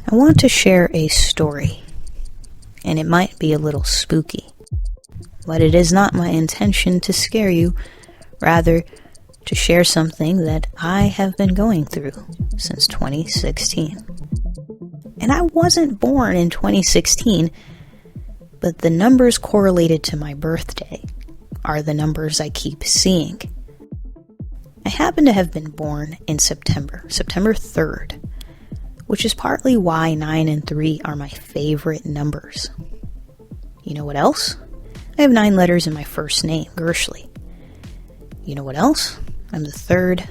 I want to share a story, and it might be a little spooky, but it is not my intention to scare you, rather to share something that I have been going through since 2016. And I wasn't born in 2016, but the numbers correlated to my birthday are the numbers I keep seeing. I happen to have been born in September 3rd, which is partly why 9 and 3 are my favorite numbers. You know what else? I have 9 letters in my first name, Gershly. You know what else? I'm the third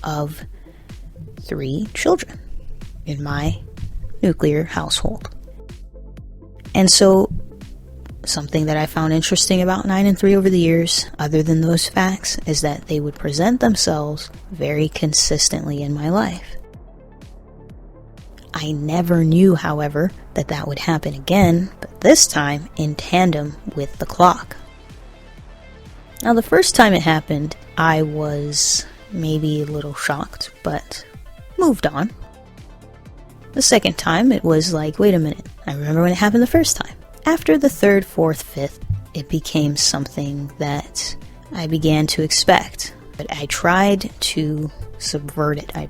of 3 children in my nuclear household. And so, something that I found interesting about 9 and 3 over the years, other than those facts, is that they would present themselves very consistently in my life. I never knew, however, that would happen again, but this time in tandem with the clock. Now, the first time it happened, I was maybe a little shocked, but moved on. The second time, it was like, wait a minute, I remember when it happened the first time. After the 3rd, 4th, 5th, it became something that I began to expect, but I tried to subvert it. I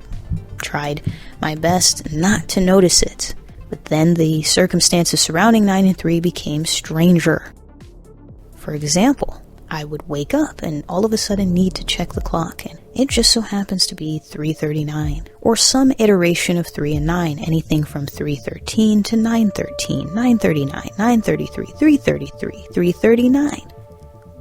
tried my best not to notice it, but then the circumstances surrounding 9 and 3 became stranger. For example, I would wake up and all of a sudden need to check the clock, and it just so happens to be 3:39, or some iteration of 3 and 9, anything from 3:13 to 9:13, 9:39, 9:33, 3:33, 3:39.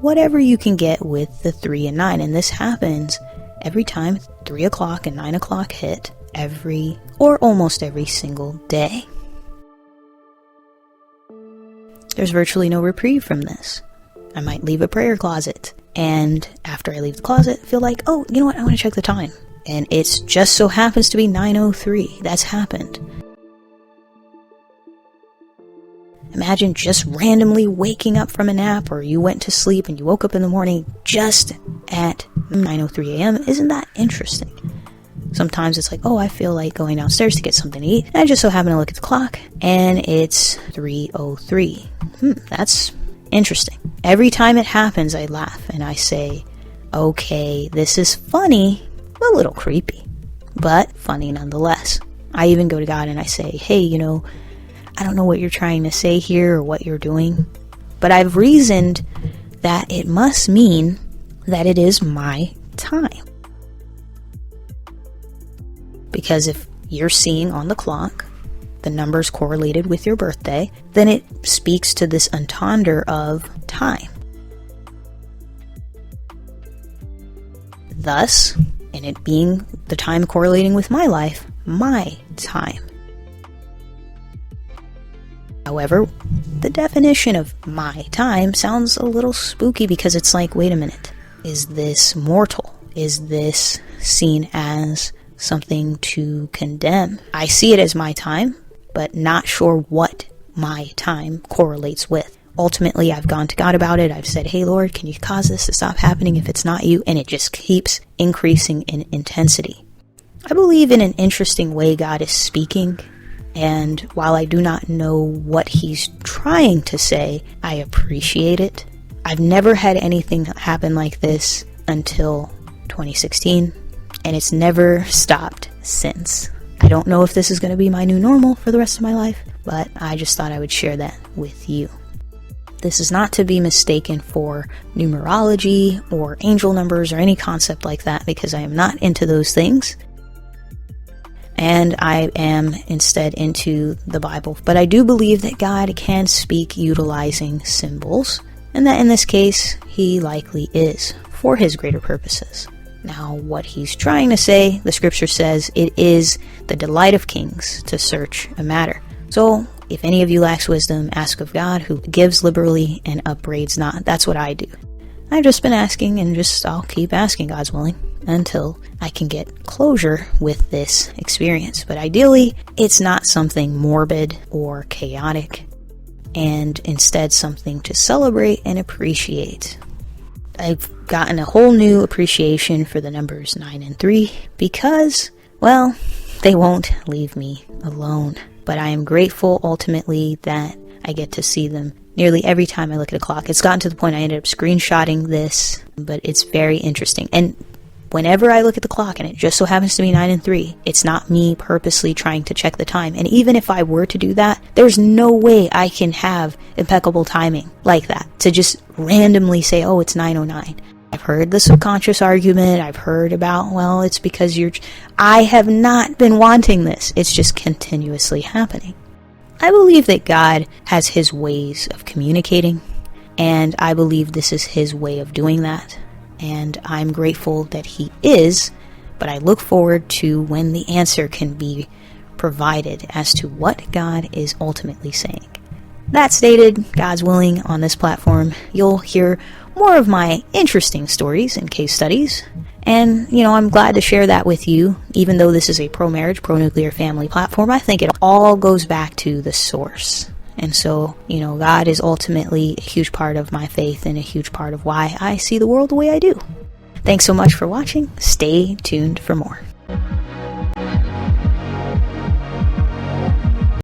Whatever you can get with the 3 and 9, and this happens every time 3 o'clock and 9 o'clock hit, every or almost every single day. There's virtually no reprieve from this. I might leave a prayer closet, and after I leave the closet, feel like, oh, you know what, I want to check the time. And it just so happens to be 9:03. That's happened. Imagine just randomly waking up from a nap, or you went to sleep and you woke up in the morning just at 9:03 a.m. Isn't that interesting? Sometimes it's like, oh, I feel like going downstairs to get something to eat. And I just so happen to look at the clock, and it's 3:03. That's interesting. Every time it happens, I laugh and I say, okay, this is funny, a little creepy, but funny nonetheless. I even go to God and I say, hey, I don't know what you're trying to say here or what you're doing, but I've reasoned that it must mean that it is my time. Because if you're seeing on the clock the numbers correlated with your birthday, then it speaks to this entendre of time. Thus, and it being the time correlating with my life, my time. However, the definition of my time sounds a little spooky because it's like, wait a minute, is this mortal? Is this seen as something to condemn? I see it as my time, but not sure what my time correlates with. Ultimately, I've gone to God about it. I've said, hey, Lord, can you cause this to stop happening if it's not you? And it just keeps increasing in intensity. I believe in an interesting way God is speaking, and while I do not know what he's trying to say, I appreciate it. I've never had anything happen like this until 2016, and it's never stopped since. I don't know if this is going to be my new normal for the rest of my life, but I just thought I would share that with you. This is not to be mistaken for numerology or angel numbers or any concept like that, because I am not into those things. And I am instead into the Bible. But I do believe that God can speak utilizing symbols, and that in this case, he likely is for his greater purposes. Now, what he's trying to say, the scripture says, it is the delight of kings to search a matter. So, if any of you lacks wisdom, ask of God, who gives liberally and upbraids not. That's what I do. I've just been asking, and I'll keep asking, God's willing, until I can get closure with this experience. But ideally, it's not something morbid or chaotic, and instead something to celebrate and appreciate. I've gotten a whole new appreciation for the numbers 9 and 3 because, well, they won't leave me alone. but I am grateful ultimately that I get to see them nearly every time I look at a clock. It's gotten to the point I ended up screenshotting this, but it's very interesting. And whenever I look at the clock and it just so happens to be 9 and 3, it's not me purposely trying to check the time. And even if I were to do that, there's no way I can have impeccable timing like that, to just randomly say, oh, it's 9:09. I've heard the subconscious argument. I've heard about, well, it's because I have not been wanting this. It's just continuously happening. I believe that God has his ways of communicating, and I believe this is his way of doing that. And I'm grateful that he is, but I look forward to when the answer can be provided as to what God is ultimately saying. That stated, God's willing, on this platform, you'll hear more of my interesting stories and case studies. And, I'm glad to share that with you. Even though this is a pro-marriage, pro-nuclear family platform, I think it all goes back to the source. And so, God is ultimately a huge part of my faith and a huge part of why I see the world the way I do. Thanks so much for watching. Stay tuned for more.